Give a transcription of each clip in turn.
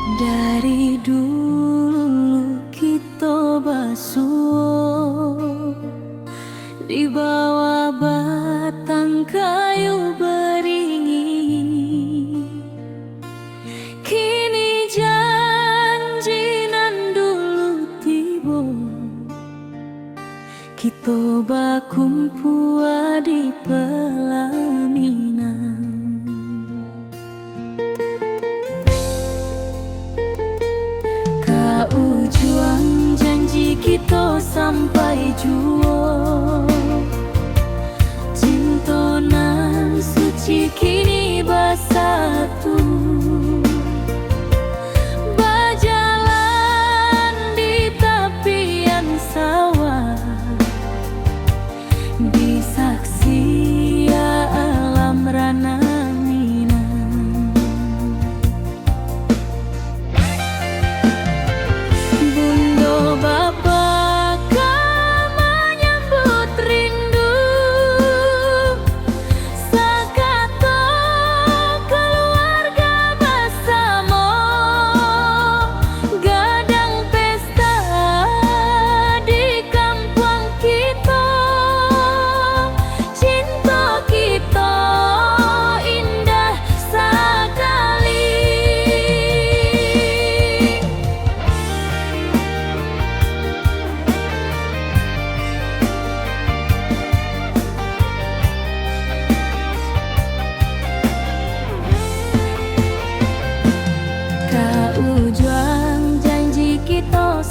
Dari dulu kita basuh di bawah batang kayu beringin. Kini janji nan dulu tiba, kita bakumpul di pelaminan. Juang janji kita sampai jua, cinta nan suci kini bersatu, berjalan di tepian sawah, di saksi alam rana.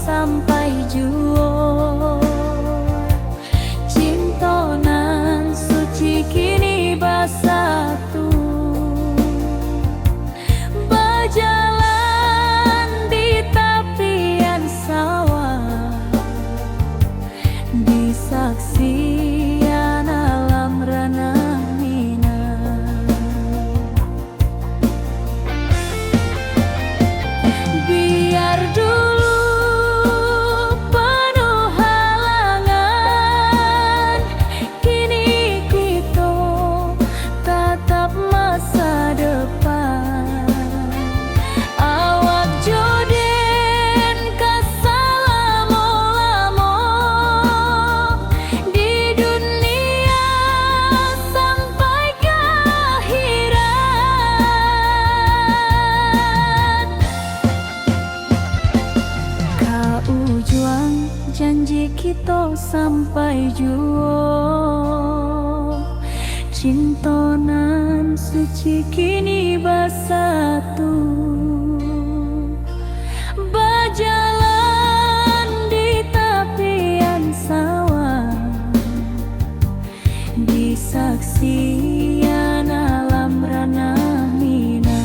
Sampai jua, cinta nan suci kini bersatu, berjalan di tepian sawah, di saksian alam ranah minang. Biar dulu janji kita sampai jua, cinta nan suci kini bersatu, berjalan di tepian sawah, di saksian alam ranah minang.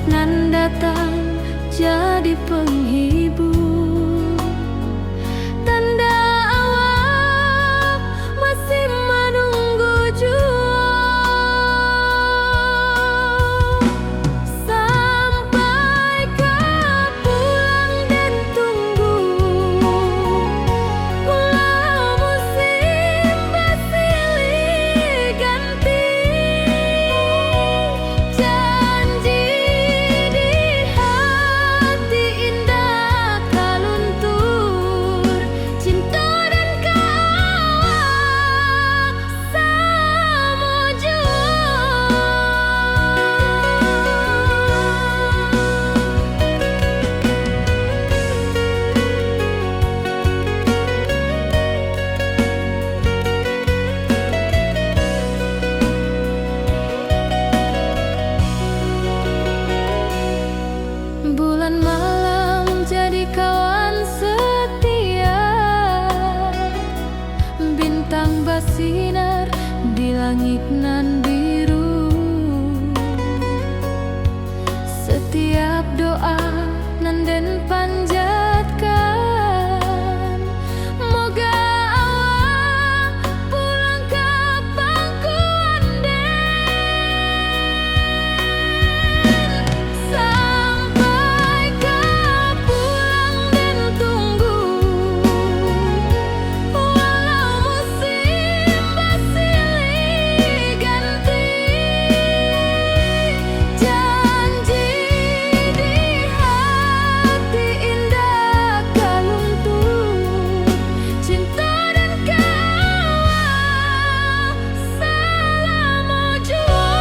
nan datang jadi penghibur. Tanda awal masih menunggu jua, sampai kau pulang dan tunggu. Walau musim bersilih ganti, janji di hati indah kau luntur. Cinta dan kawal sama jua. Bulan malam jadi kawan setia, bintang bersinar di langit nan biru. Setiap doa nan den panjatkan, moga awak pulang ke pangkuan den. Sampai kau pulang dan tunggu, walau musim bersilih ganti, janji di hati indah kau luntur. Cinta dan kawal selama jua.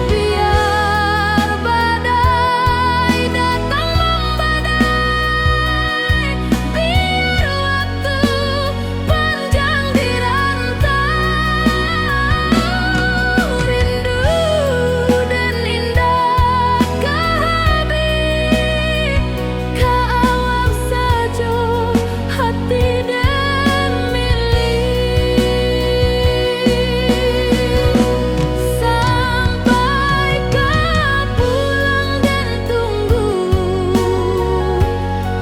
Biar badai datang membadai, biar waktu panjang dirantau, rindu dan indah kehabis, kawal saja hati dan milik. Sampai kau pulang dan tunggu,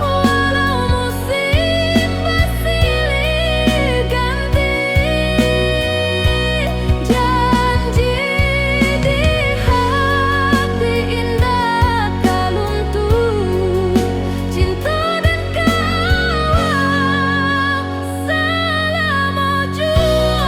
walau musim bersilih ganti, janji di hati indah kau luntur. Cinta dan kawal selama jua.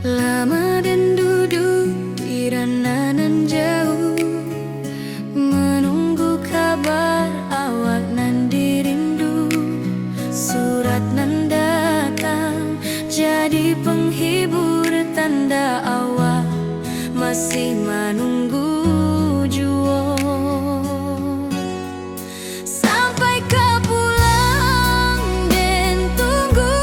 Lama dan duduk di ranah nan jauh, menunggu kabar awak nan dirindu. Surat nan datang jadi penghibur, tanda awak masih menunggu jua. Sampai kau pulang dan tunggu,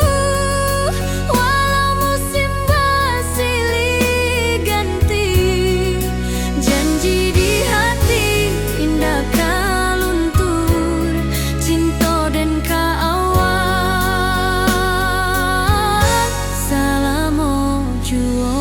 walau musim bersilih ganti, janji di hati indah kau luntur. Cinta dan kawal selama jua.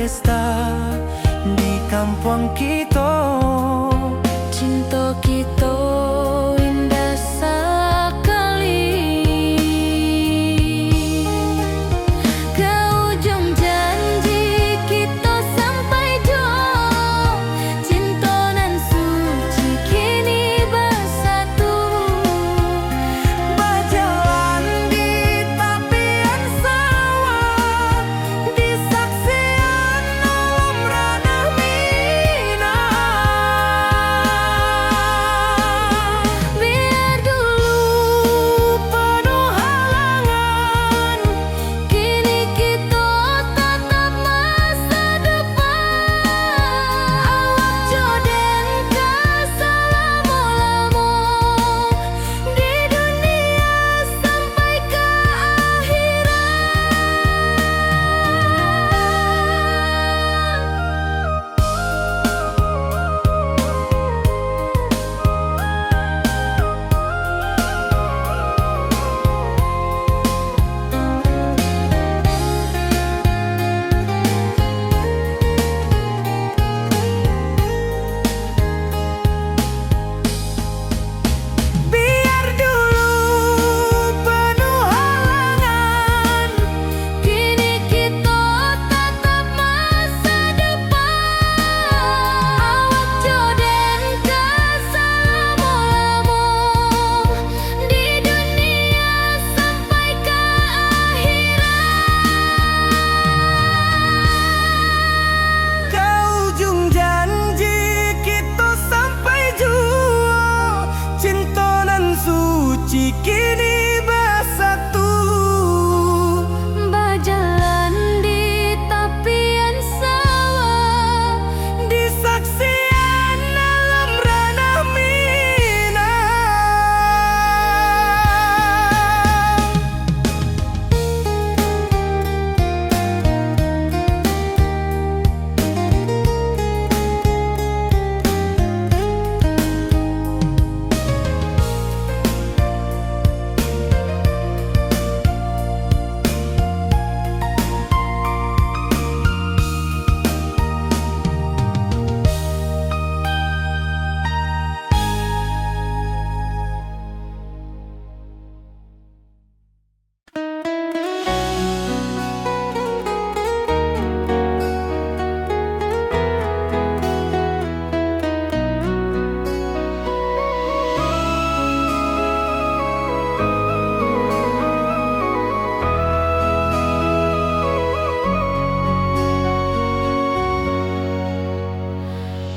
pesta di kampung kita. Cinta kita indah sekali. Ke ujung janji kita sampai jauh. Cinta nan suci kini bersatu. Berjalan di tepian sawah, di saksian alam ranah Minang. Biar dulu penuh halangan, kini kita tatap masa depan. Awak joden ke selama-lama di dunia sampai ke Biar dulu penuh halangan, kini kita tatap masa depan. Awak joden ke selama-lama di dunia sampai ke ke ujung janji kita sampai jua. Cinta nan suci kini bersatu. berjalan di tepian sawah. Di saksian alam ranah Minang.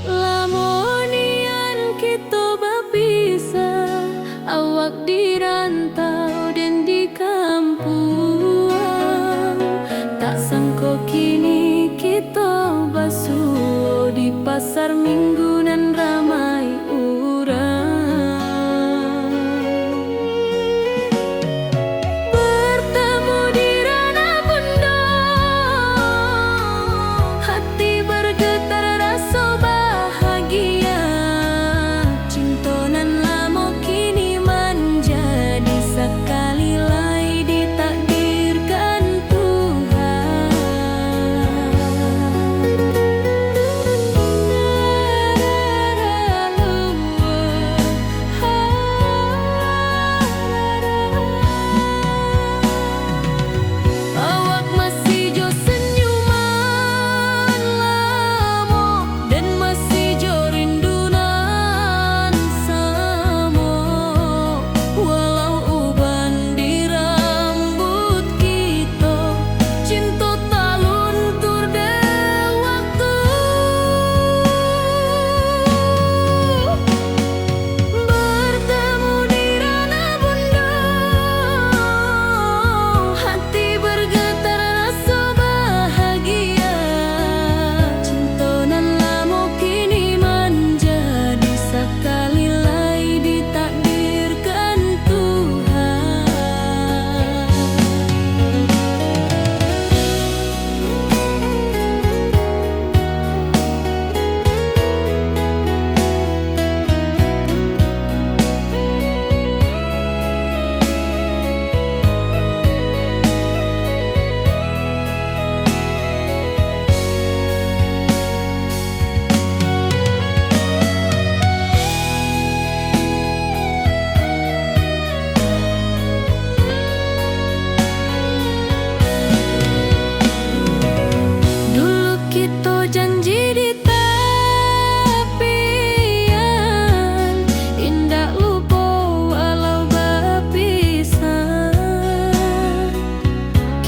Lamonian kita berpisah, awak di rantau dan di kampung. Tak sangka kini kita basuh di pasar minggu nan ramai urang. Bertemu di ranah bunda, hati bergetar rasa bahagia. Cinta nan lama kini menjadi sekali lagi ditakdirkan Tuhan.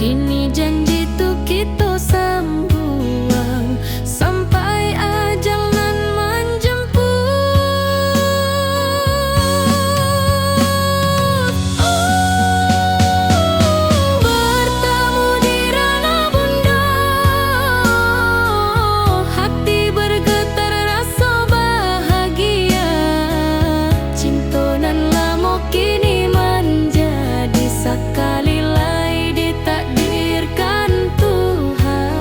Kini janji tuh kita sambuang sampai ajal nan menjemput. Bertemu di ranah bunda, hati bergetar rasa bahagia. Cinta nan lama kini menjadi sekali lai ditakdirkan Tuhan.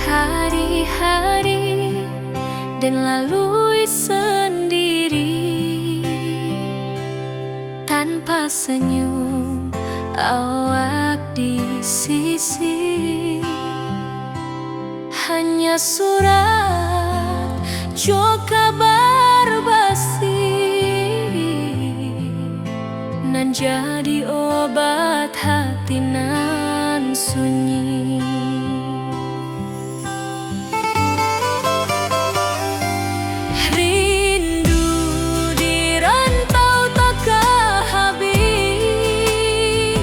Hari-hari dan lalui sendiri tanpa senyum awak di sisi. Hanya surat jo kabar basi nan jadi obat hati nan sunyi. Rindu di rantau takkan habis,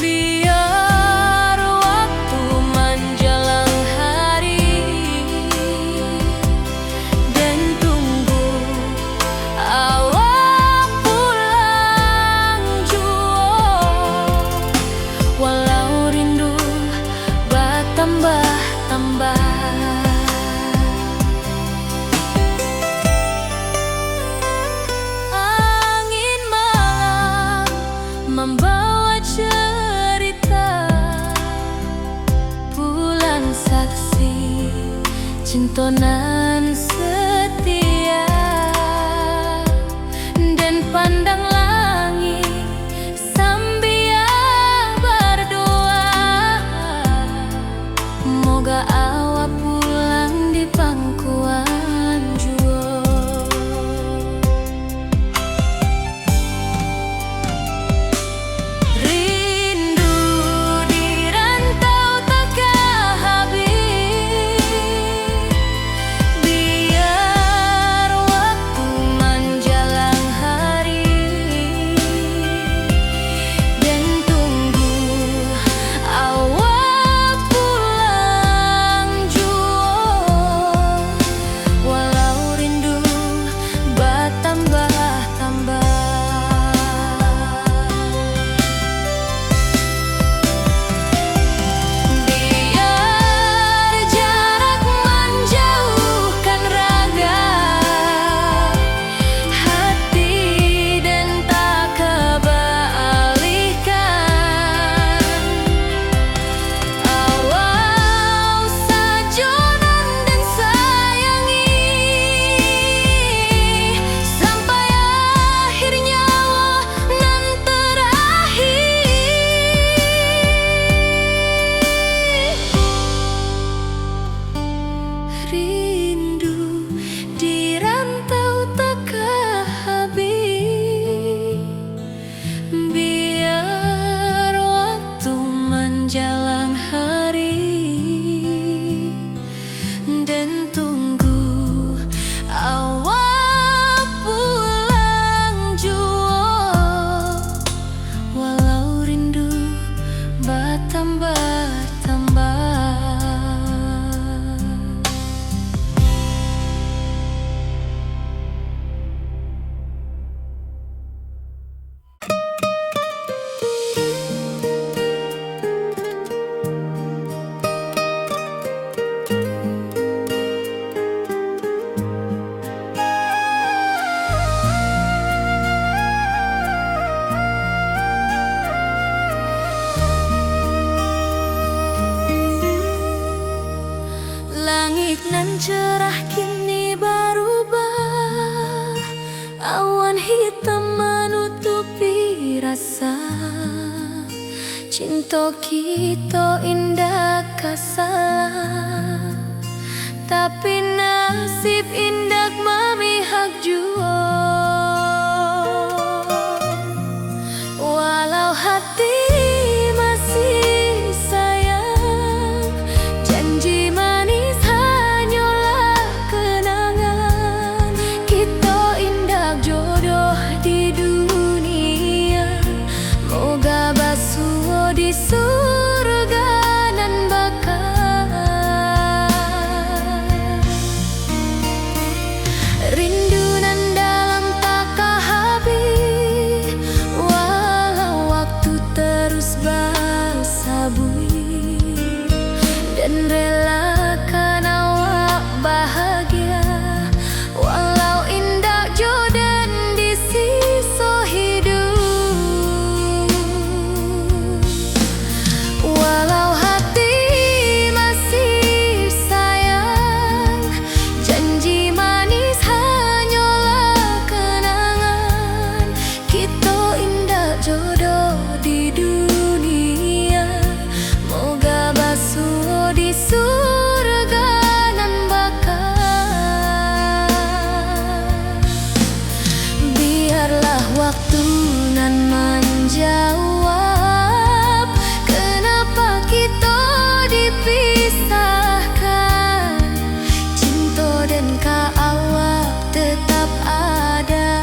biar waktu menjelang hari dan tunggu awak pulang jua. Walau rindu bertambah-tambah, angin malam membawa cerita, bulan saksi cinta nan setia, dan pandang langit sambil berdoa, moga awak pulang di pangkuan jua. Rindu di rantau takkan habis, biar waktu menjelang hari dan tunggu awak pulang cantik nan cerah kini berubah. Awan hitam menutupi rasa. Cinta kita indah kasalah, tapi nasib indah memihak jua. Walau hati masih sayang, janji manis hanyalah kenangan. Kita indah jodoh di dunia, moga basuh di surga nan bakal. Rindu nan dalam tak habis, walau waktu terus bersabui, dan relakan awak bahagia, walau indah jodan di sisa hidup. Walau hati masih sayang, janji manis hanyalah kenangan. Kita indah jodoh di dunia, moga basuh di surga nan bakal. Biarlah waktu nan menjawab, kenapa kita dipisahkan. Cinta dan awak tetap ada,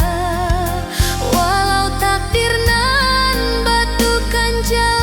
walau takdir nan batukan jalan.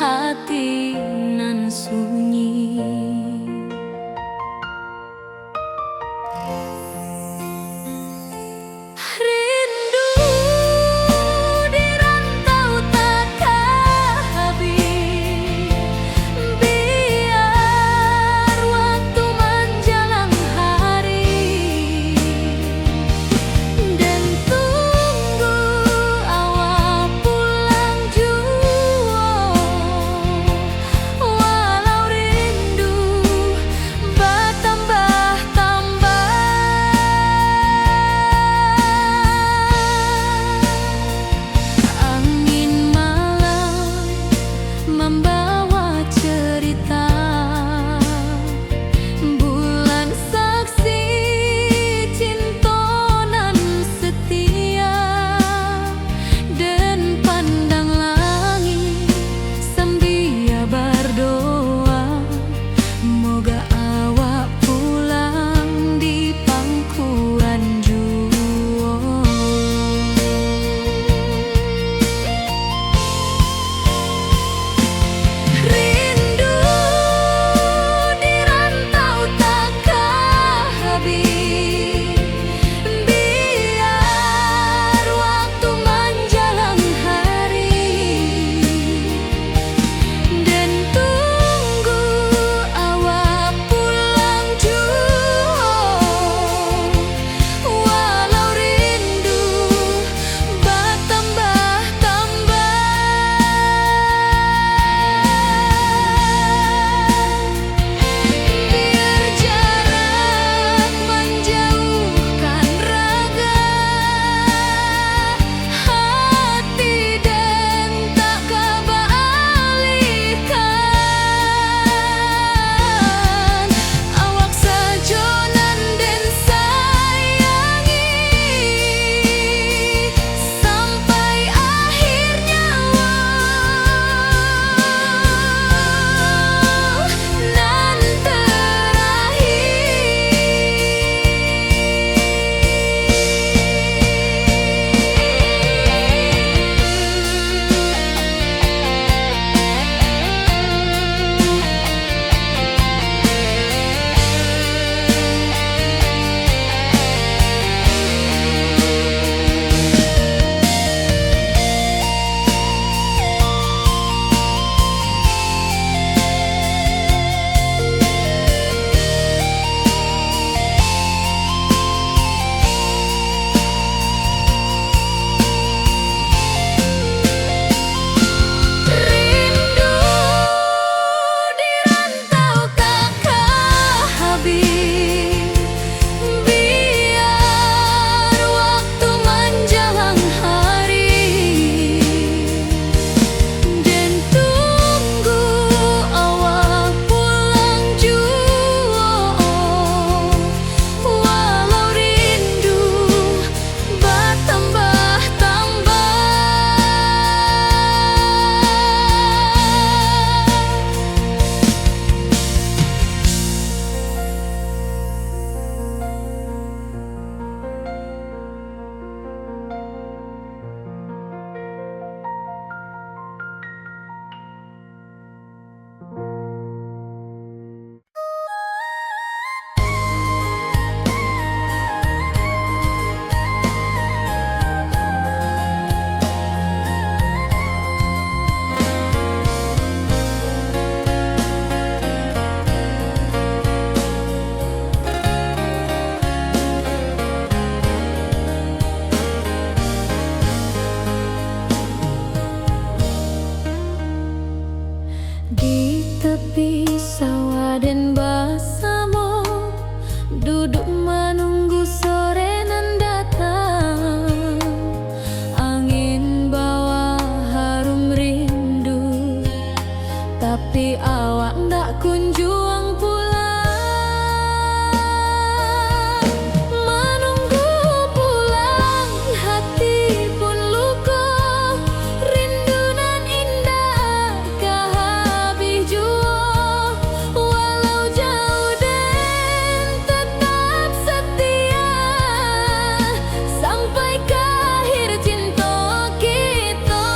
hati nan sunyi. Rindu di rantau takkan habis, biar waktu menjelang hari, dan tunggu awak pulang jua, walau rindu bertambah-tambah. Angin malam membawa cerita, bulan saksi cinta nan setia, dan pandang langit sambil berdoa, moga awak pulang di pangkuan jua. Rindu di rantau takkan habis, biar waktu menjelang hari, dan tunggu awak pulang jua, walau rindu bertambah-tambah. Biar jarak menjauhkan raga, hati dan tak kebalikan. Awak sajonan dan sayangi sampai akhir nyawa nan rindu di rantau takkan habis, biar waktu menjelang hari, dan tunggu awak pulang jua, walau rindu bertambah-tambah. Di tepi sawah dan bersama, duduk menunggu sore nan datang. Angin bawa harum rindu, tapi awak ndak kunjung pulang. Menunggu pulang hati pun luka, rindu nan indah kah habis jua, walau jauh dan tetap setia sampai ke akhir cinta kita.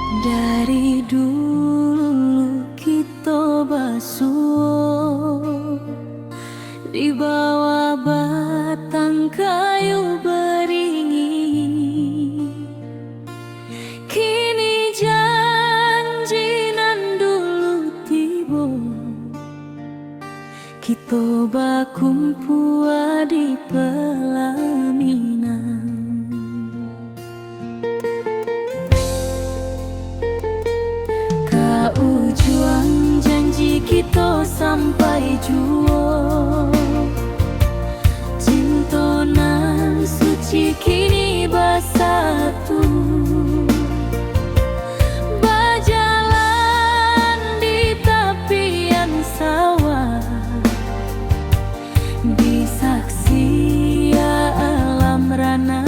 Dari dulu kita basuh di bawah batang kayu beringin. Kini janji nan dulu tiba, kita bakumpul di pelaminan. Ujung janji kita sampai jua, cinta nan suci kini bersatu, berjalan di tepian sawah, di saksi alam rana.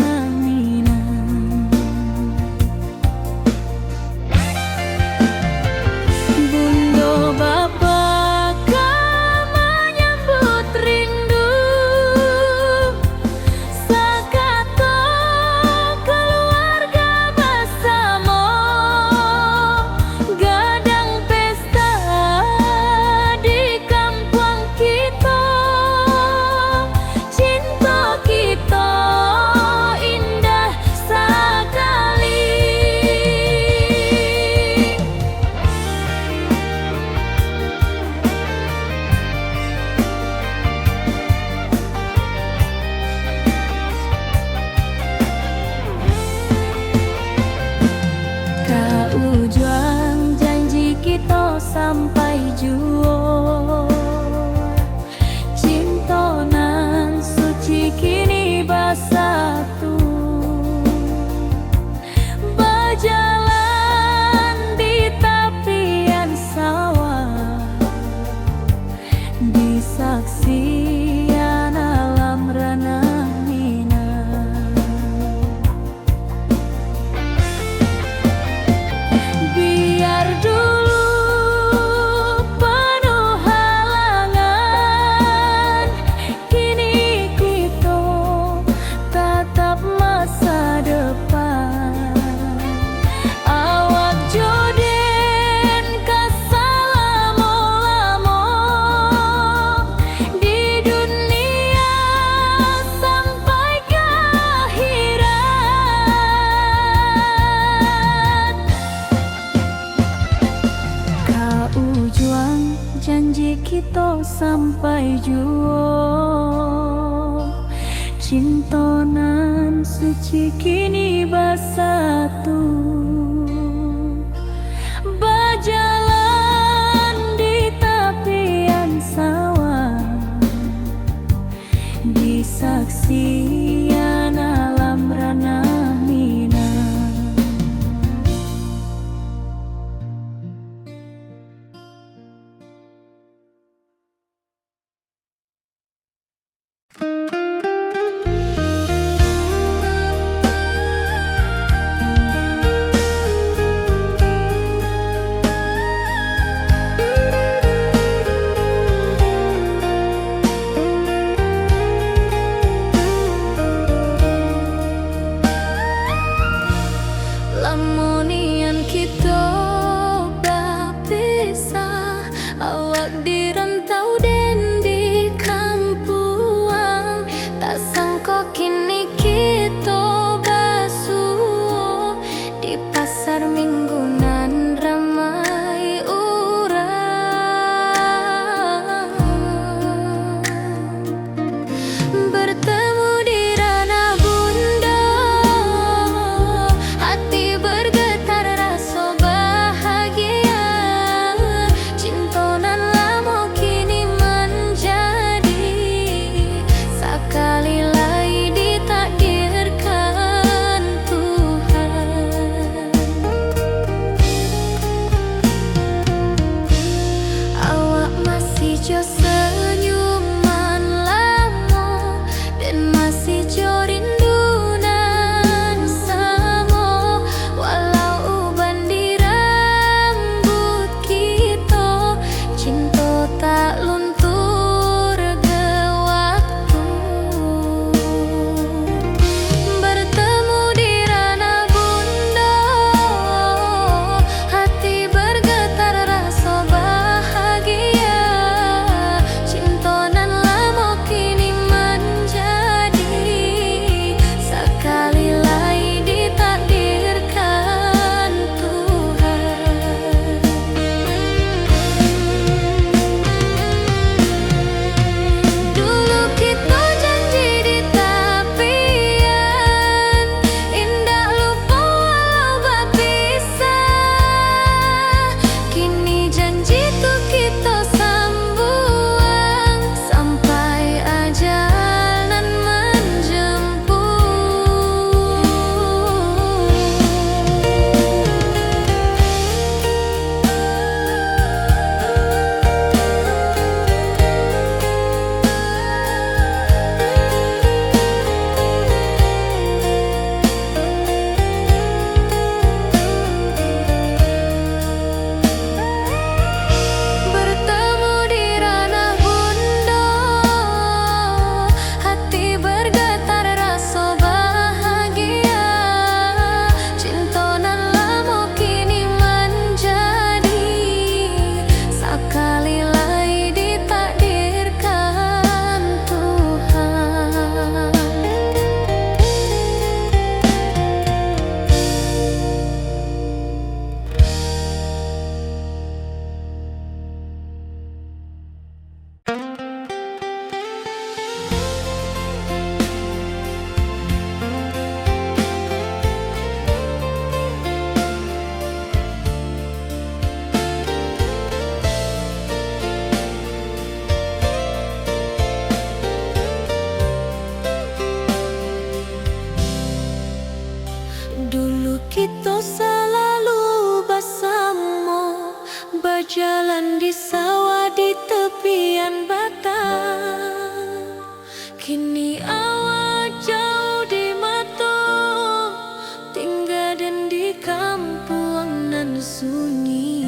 Ujung janji kita sampai jua, cinta nan suci kini bersatu, berjalan di tepian sawah, di saksian alam rana. Biar dulu penuh halangan, kini kita tatap masa depan. Awak joden kesalamo-lamo di dunia sampai ke akhirat. Ujung janji kita sampai jua, cinta nan suci kini bersatu, berjalan di tepian sawah, di saksian alam rana. berjalan di sawah di tepian batang. Kini awak jauh di mata, tinggal dan di kampung nan sunyi.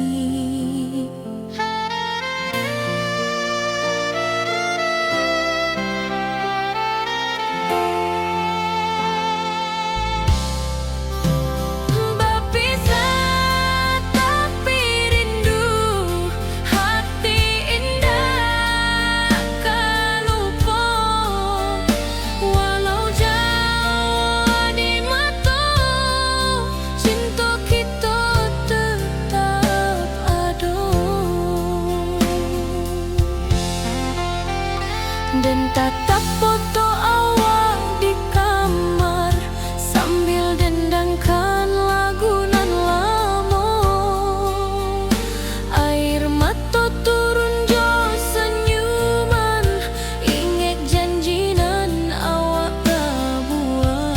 Dan tatap foto awak di kamar sambil dendangkan lagu nan lama. Air mata turun jo senyuman, ingat janji nan awak tak buat.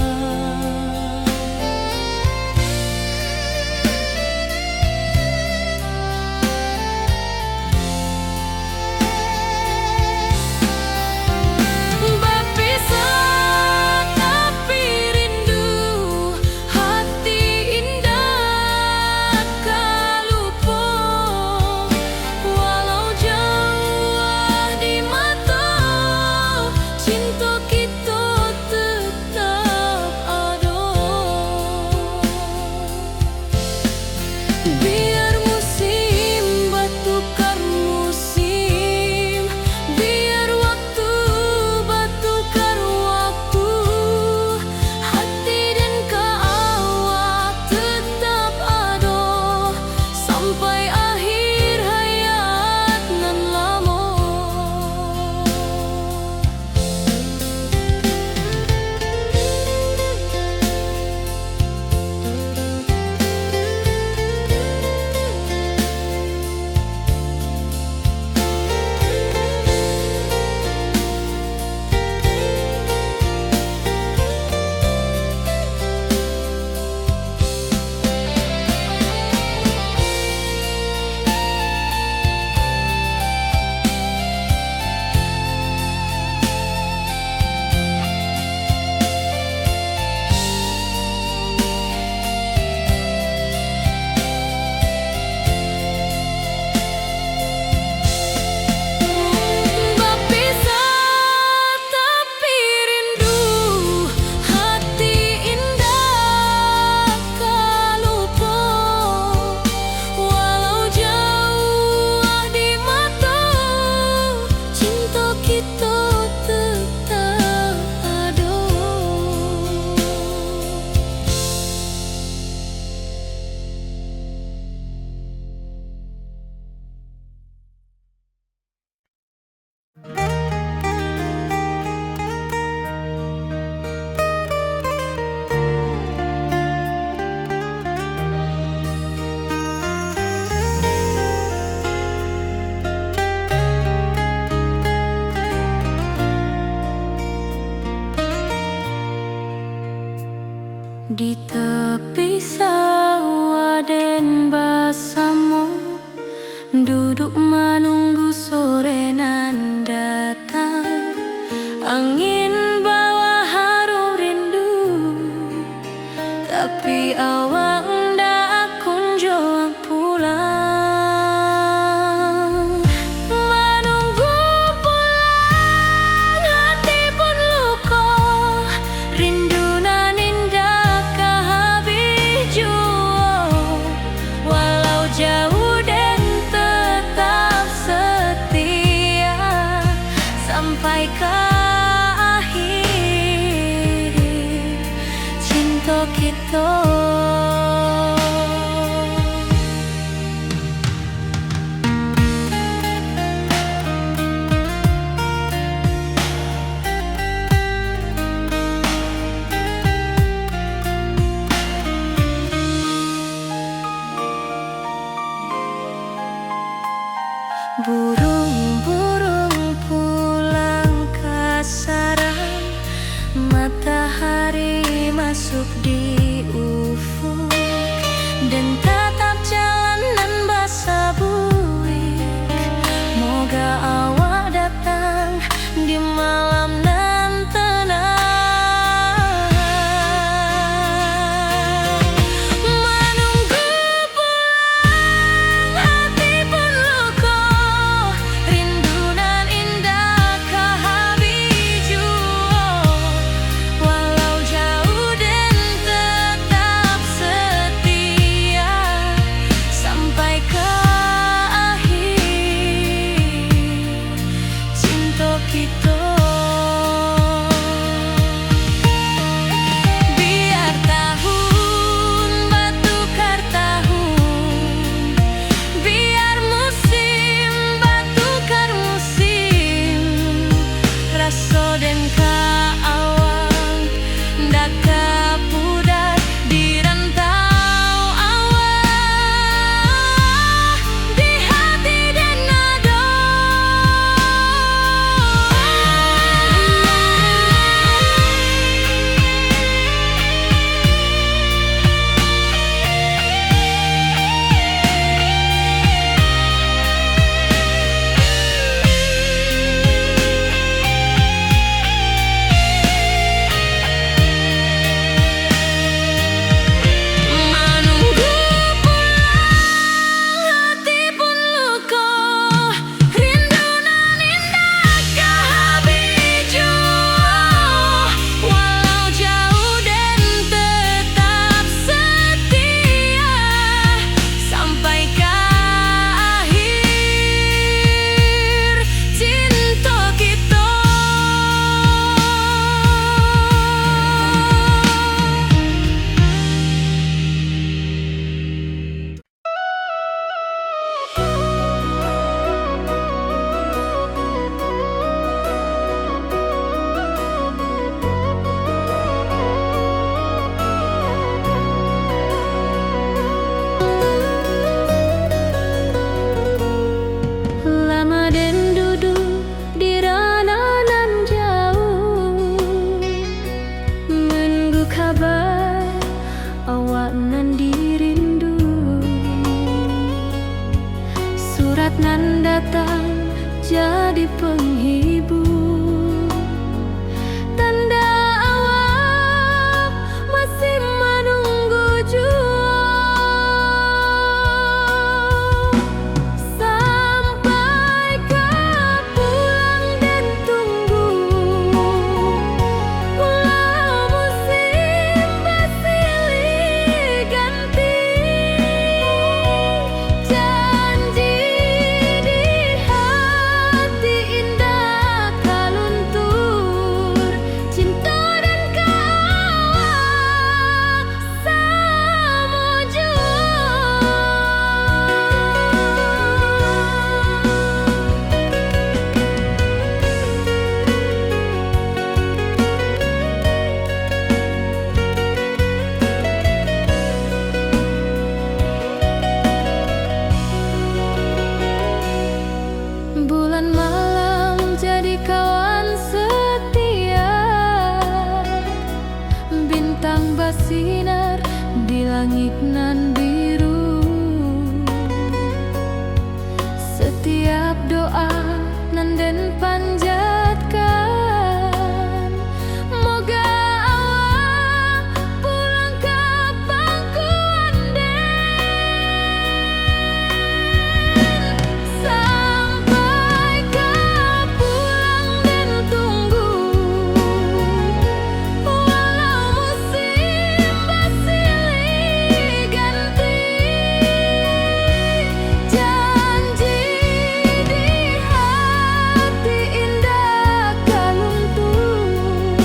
Biar musim bertukar musim, biar waktu bertukar waktu, hati dan awak tetap ada sampai akhir hayat nan lama. Di tepi sawah den basamu, duduk menunggu sore nan datang. Angin bawa harum rindu, tapi awak ndak kunjung pulang. Menunggu pulang, hati pun luka, rindu nan indah kehabis jua. Walau jauh dan tetap setia sampai ke akhir cinta kita. Burung-burung pulang ke sarang, matahari masuk di ufuk, dan tatap jalanan basah buyut. nan datang jadi penghibur. Tanda awak masih menunggu jua, sampai kau pulang dan tunggu. Walau musim bersilih ganti, janji di hati indah kaluntur. Cinta dan kawak sama jua. Bulan malam jadi kawan setia, bintang bersinar di langit nan biru. Setiap doa nan den panjatkan, moga awak pulang ke pangkuan. Sampai kau pulang dan tunggu, walau musim bersilih ganti, janji di hati indah kaluntur.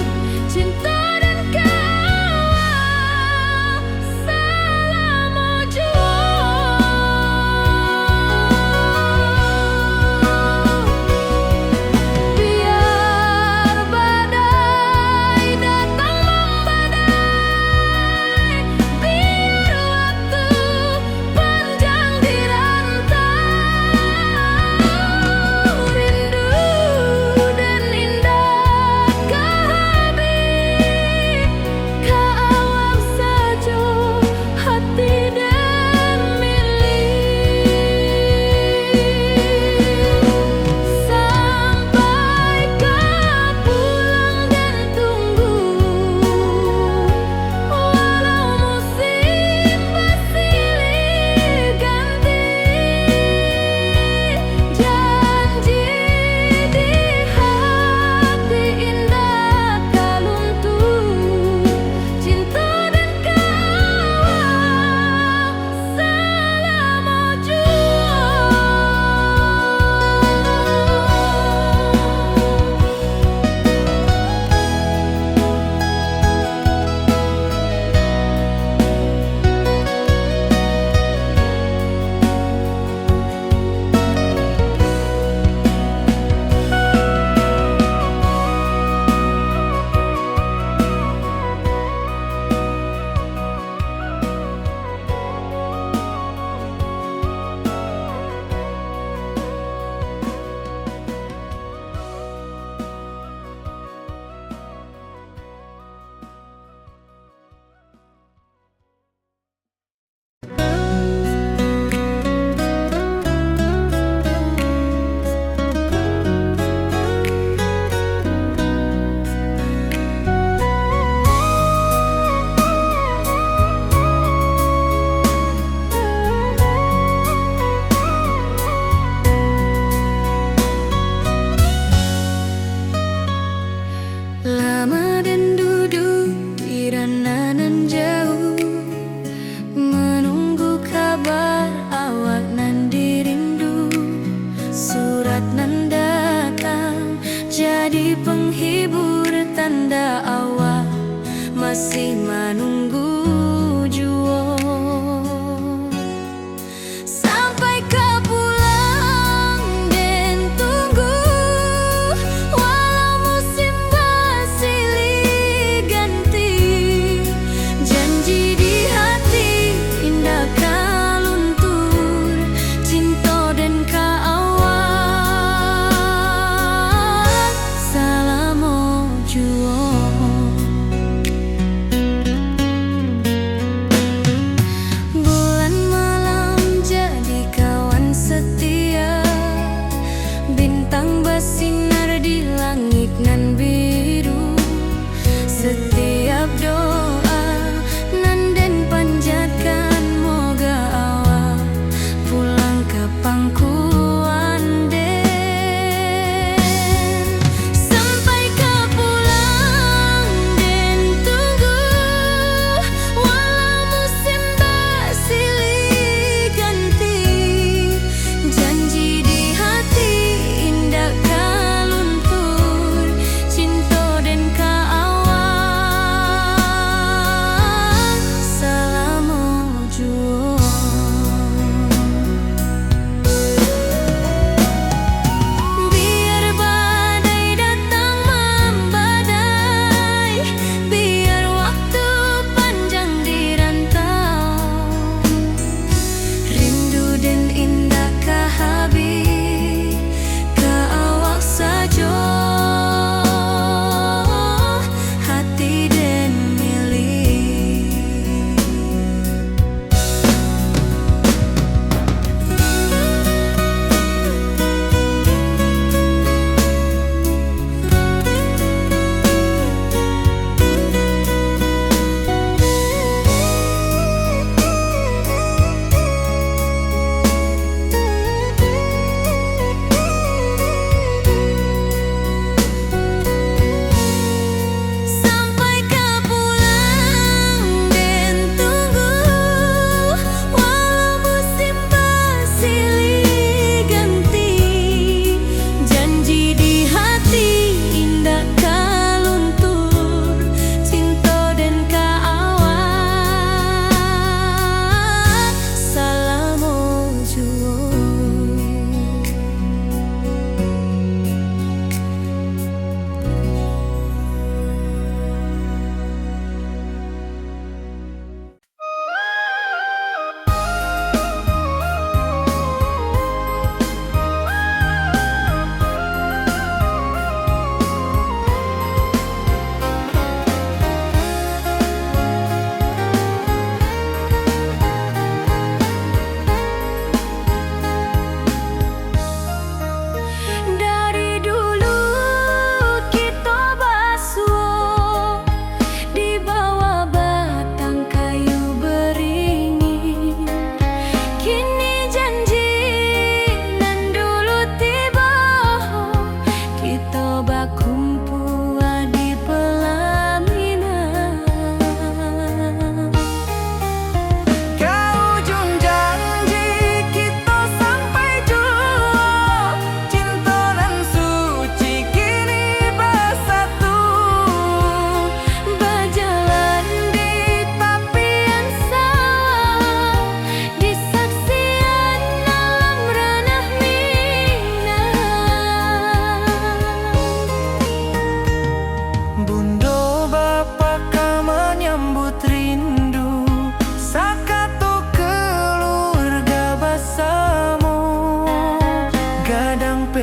Cinta dan kawak selama jua. Biar badai datang membadai, biar waktu panjang dirantau, rindu dan indah kehabis, kawak saja hati dan milik. Sampai kau pulang dan tunggu, walau musim bersilih ganti, janji di hati indah kaluntur. Cinta dan kawak selama jua. Lama dan duduk di ranah nan jauh, menunggu kabar awak nan dirindu. Surat nan datang jadi penghibur, tanda awak masih menunggu jua. Sampai kau pulang dan tunggu, walau musim bersilih ganti, janji di hati indah kaluntur. Cinta dan kawak selama jua.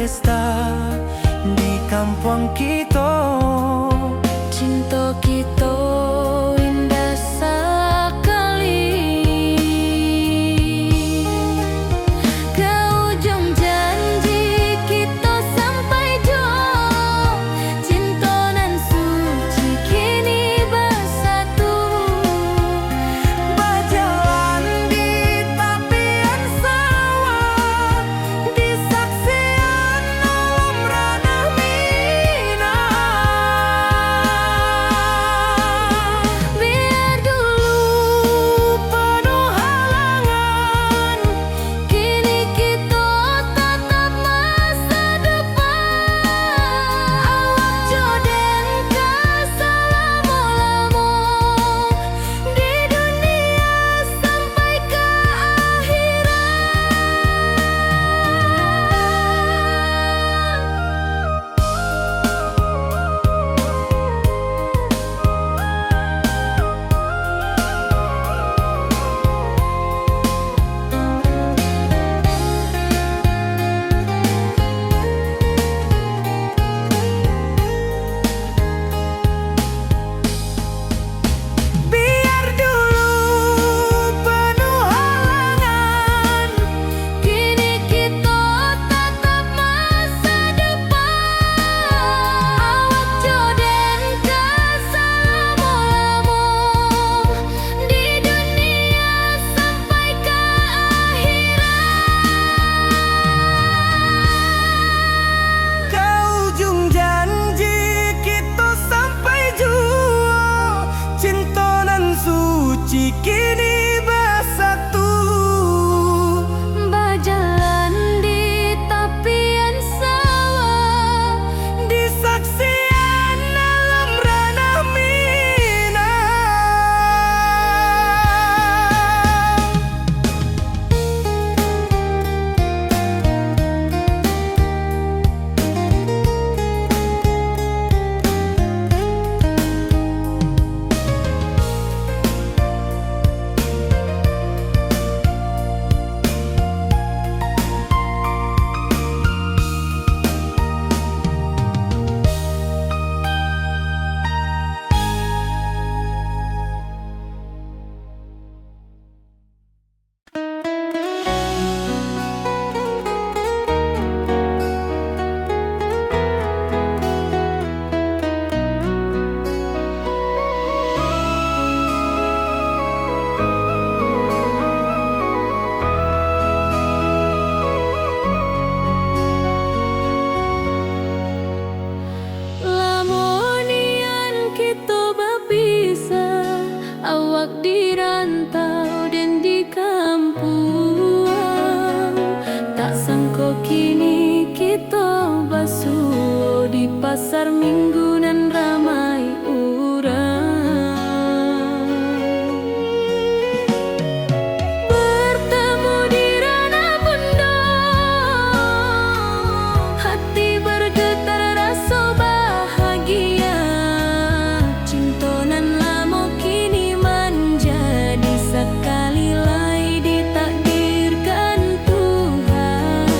pesta di kampung kita. Cinta kita indah sekali. Ke ujung janji kita sampai jauh. Cinta nan suci kini bersatu. Berjalan di tepian sawah, di saksian alam ranah Minang. Biar dulu penuh halangan, kini kita tatap masa depan. Awak joden ke selama-lama di dunia sampai ke Biar dulu penuh halangan, kini kita tatap masa depan. Awak joden ke selama-lama di dunia sampai ke ke ujung janji kita sampai jua. Cinta nan suci kini bersatu. berjalan di tepian sawah. Di saksian alam ranah Minang. Lamonian kita berpisah, awak di rantau dan di kampung. Tak sangka kini kita basuh di pasar minggu nan ramai urang. Bertemu di ranah bunda, hati bergetar rasa bahagia. Cinta nan lama kini menjadi sekali lagi ditakdirkan Tuhan.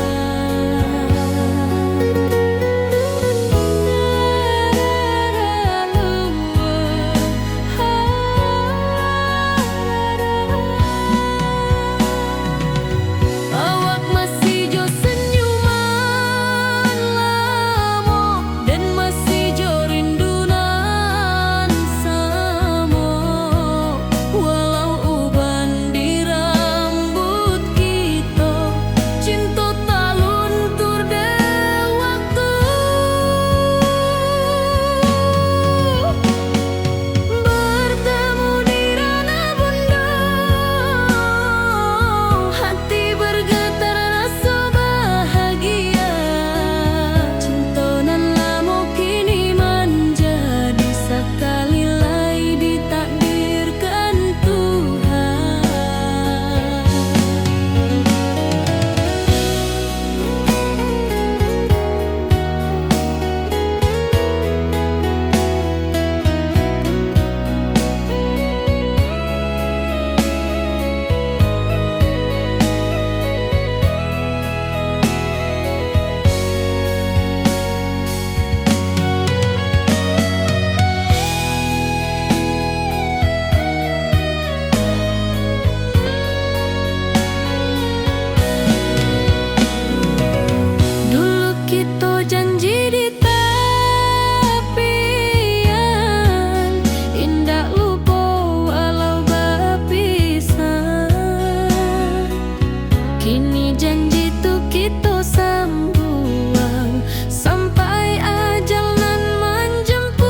janji tu kita sambuang sampai ajal nan menjemput.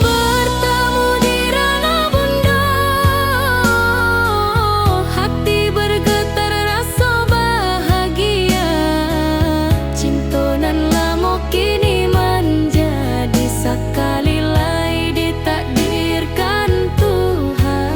Bertemu di ranah bunda, hati bergetar rasa bahagia. Cinta nan lama kini menjadi sekali lai ditakdirkan Tuhan.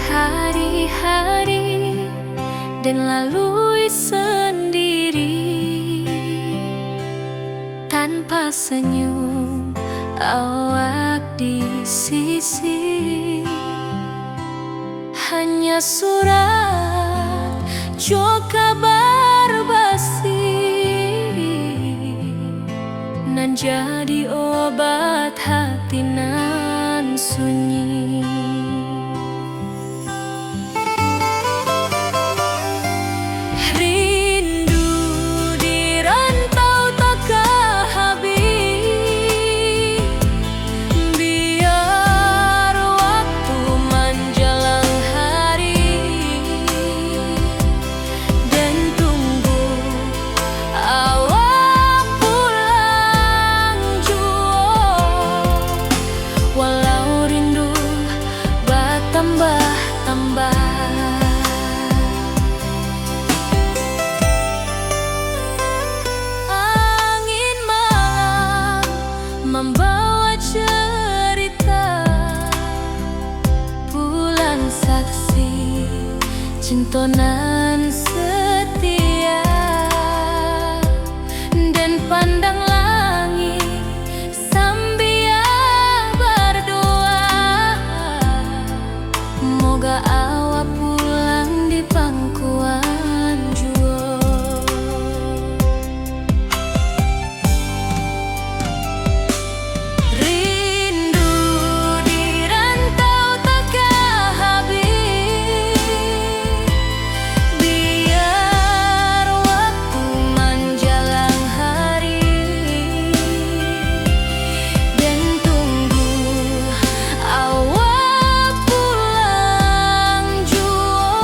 Hari-hari dan lalui sendiri tanpa senyum awak di sisi. Hanya surat jo kabar basi nan jadi obat hati nan sunyi. Rindu di rantau takkan habis, biar waktu menjelang hari dan tunggu awak pulang jua. Walau rindu bertambah-tambah, angin malam membawa cerita, bulan saksi cinta nan setia, dan pandang langit sambil berdoa, moga awak pulang di pangkuan jua. Rindu di rantau takkan habis, biar waktu menjelang hari dan tunggu awak pulang jua.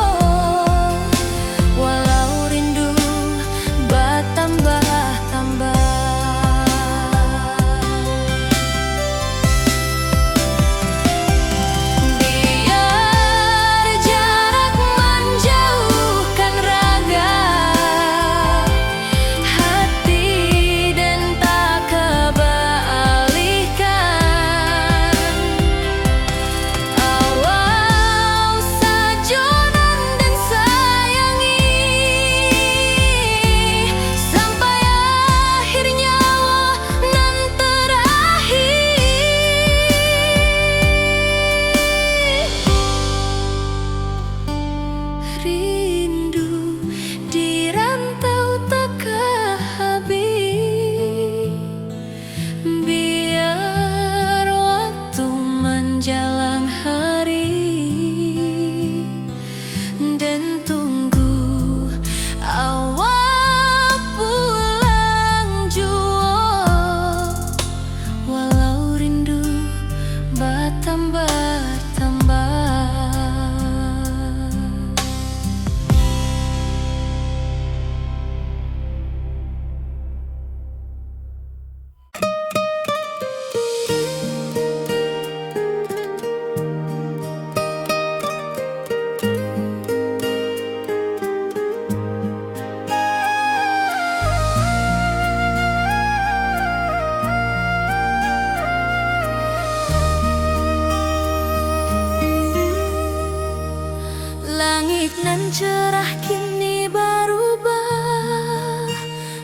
cantik nan cerah kini berubah.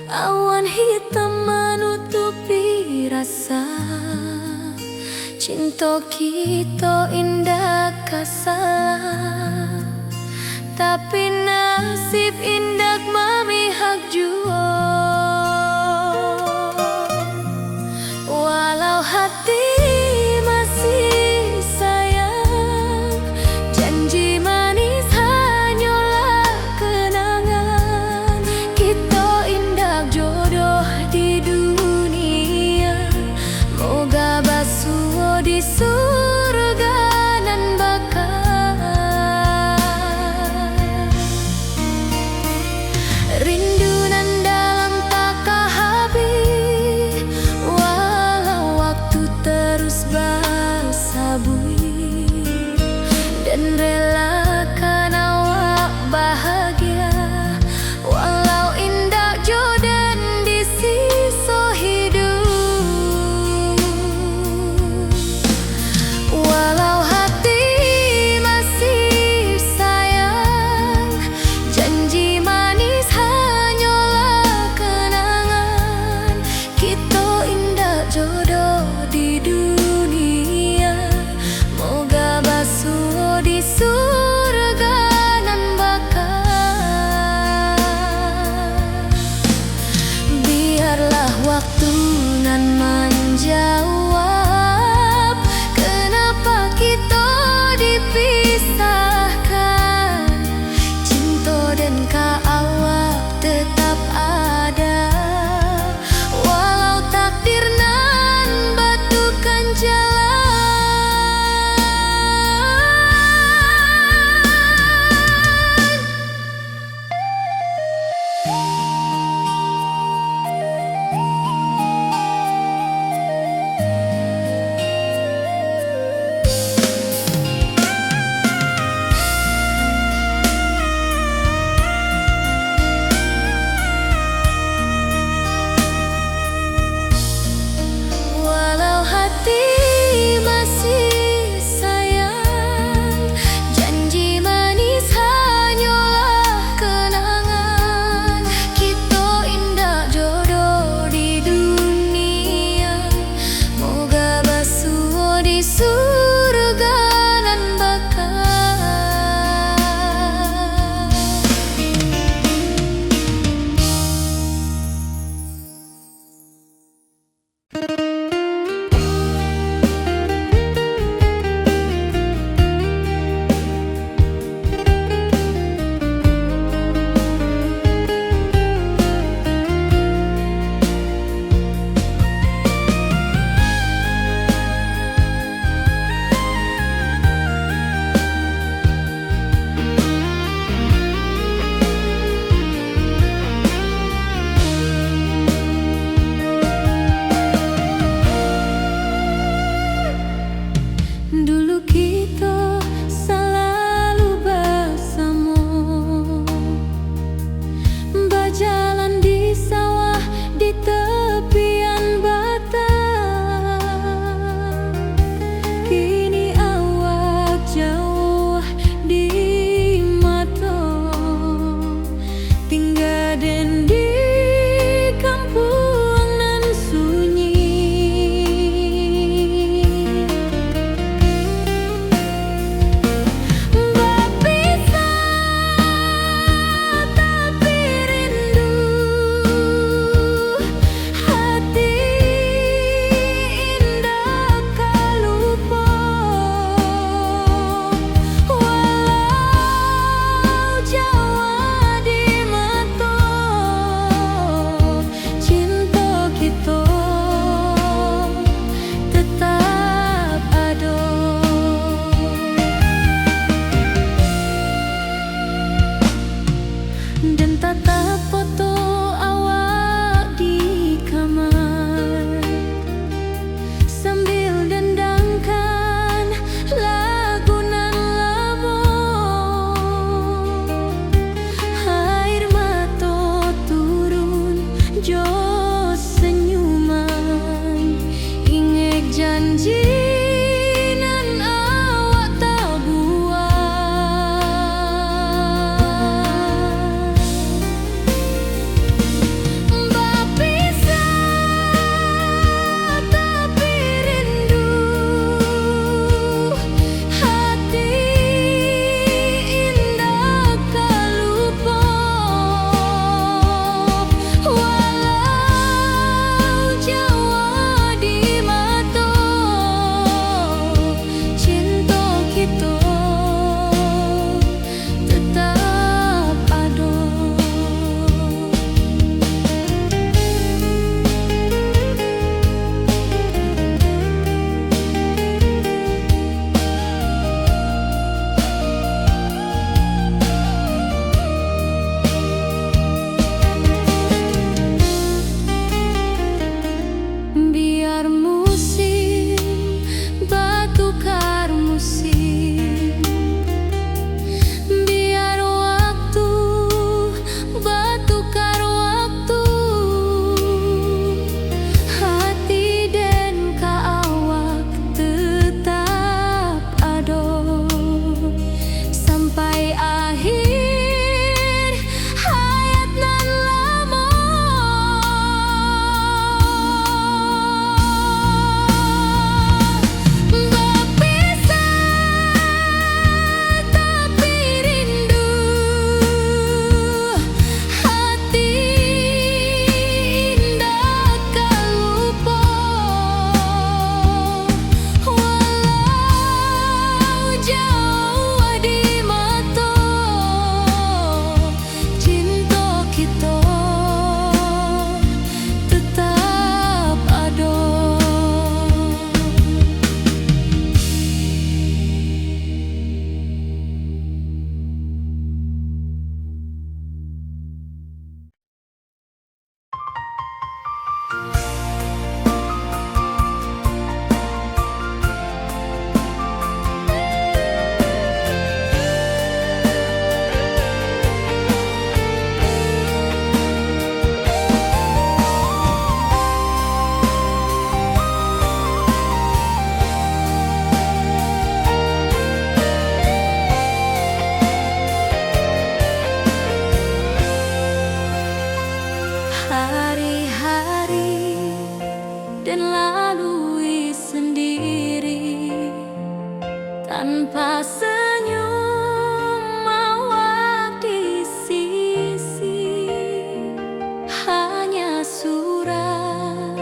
Awan hitam menutupi rasa. Cinta kita indah kasalah, tapi nasib indah memihak jua. Walau hati masih sayang, janji manis hanyalah kenangan. Kita indah jodoh di dunia, moga basuh di surga nan bakal. sampai akhir hayat nan lama. Berpisah tapi rindu, hati indah kelupa. Walau jauh di mata, cinta kita tetap ada. Hari-hari dan lalui sendiri tanpa senyum awak di sisi. Hanya surat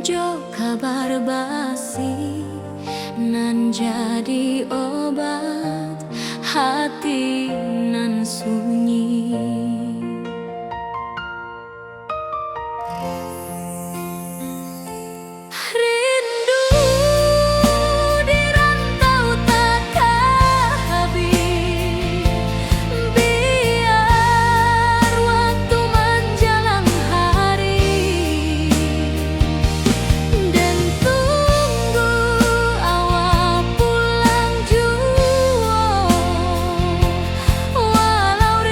jo kabar basi nan jadi obat hati nan sunyi. Rindu di rantau takkan habis, biar waktu menjelang hari, dan tunggu awak pulang jua. Walau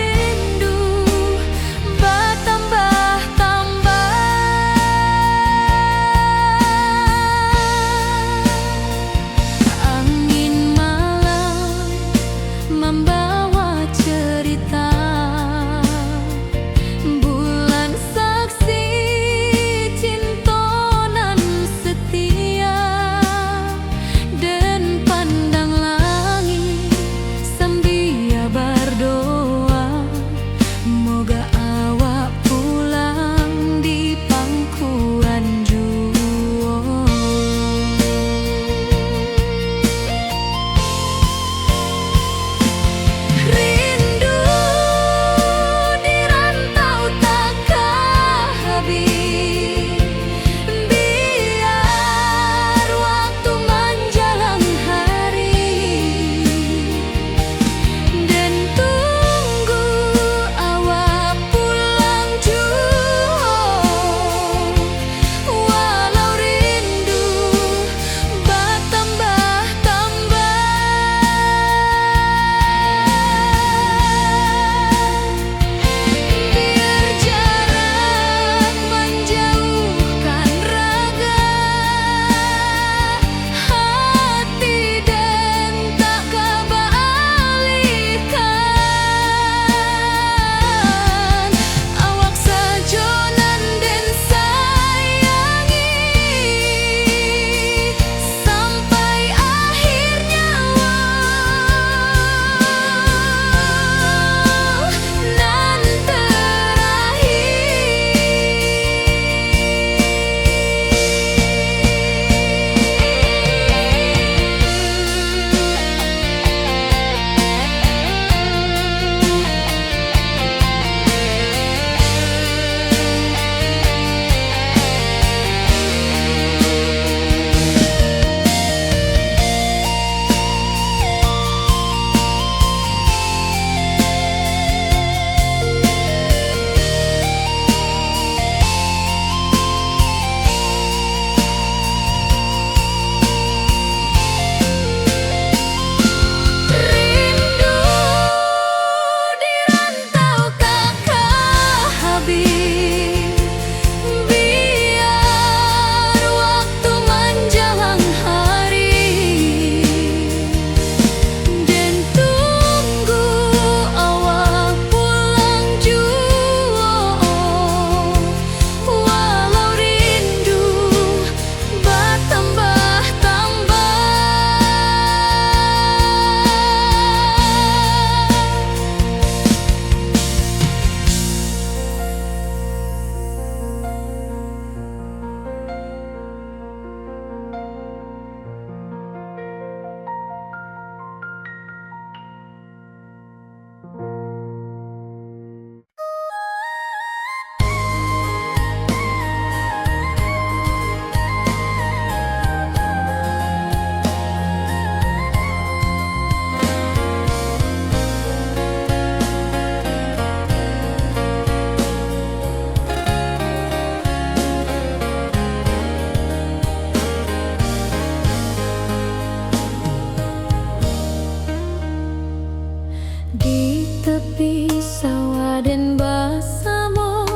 Di tepi sawah dan bersama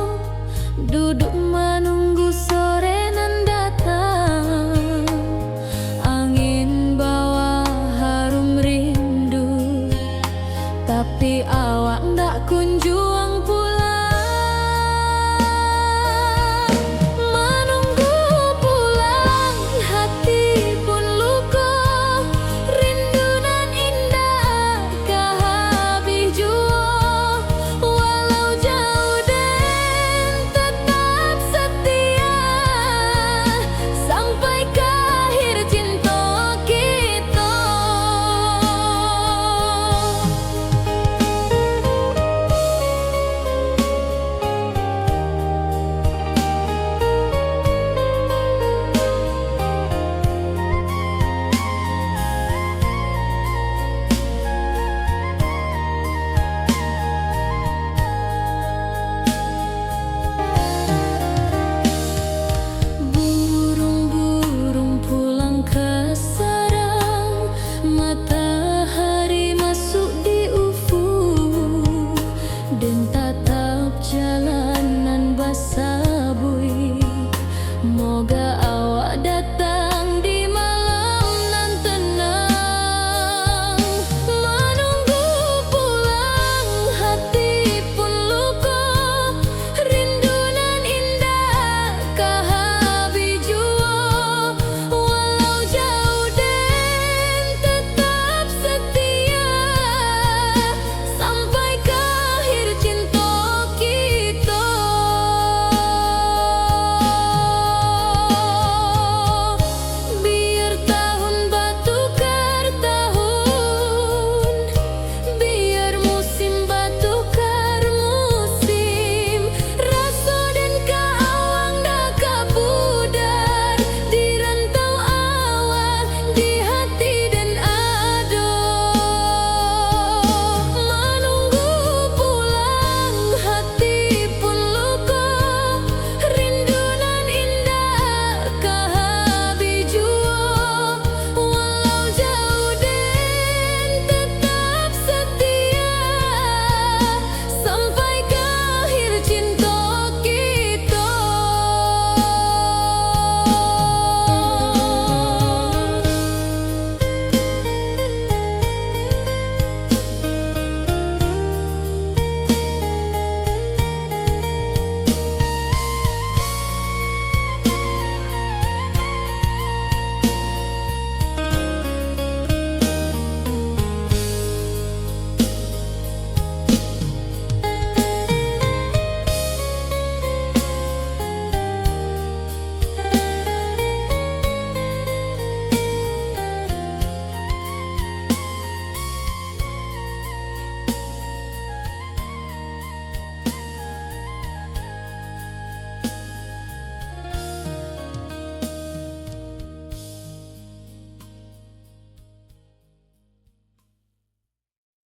duduk menunggu sore nan datang. Angin bawa harum rindu, tapi awak ndak kunjung pulang.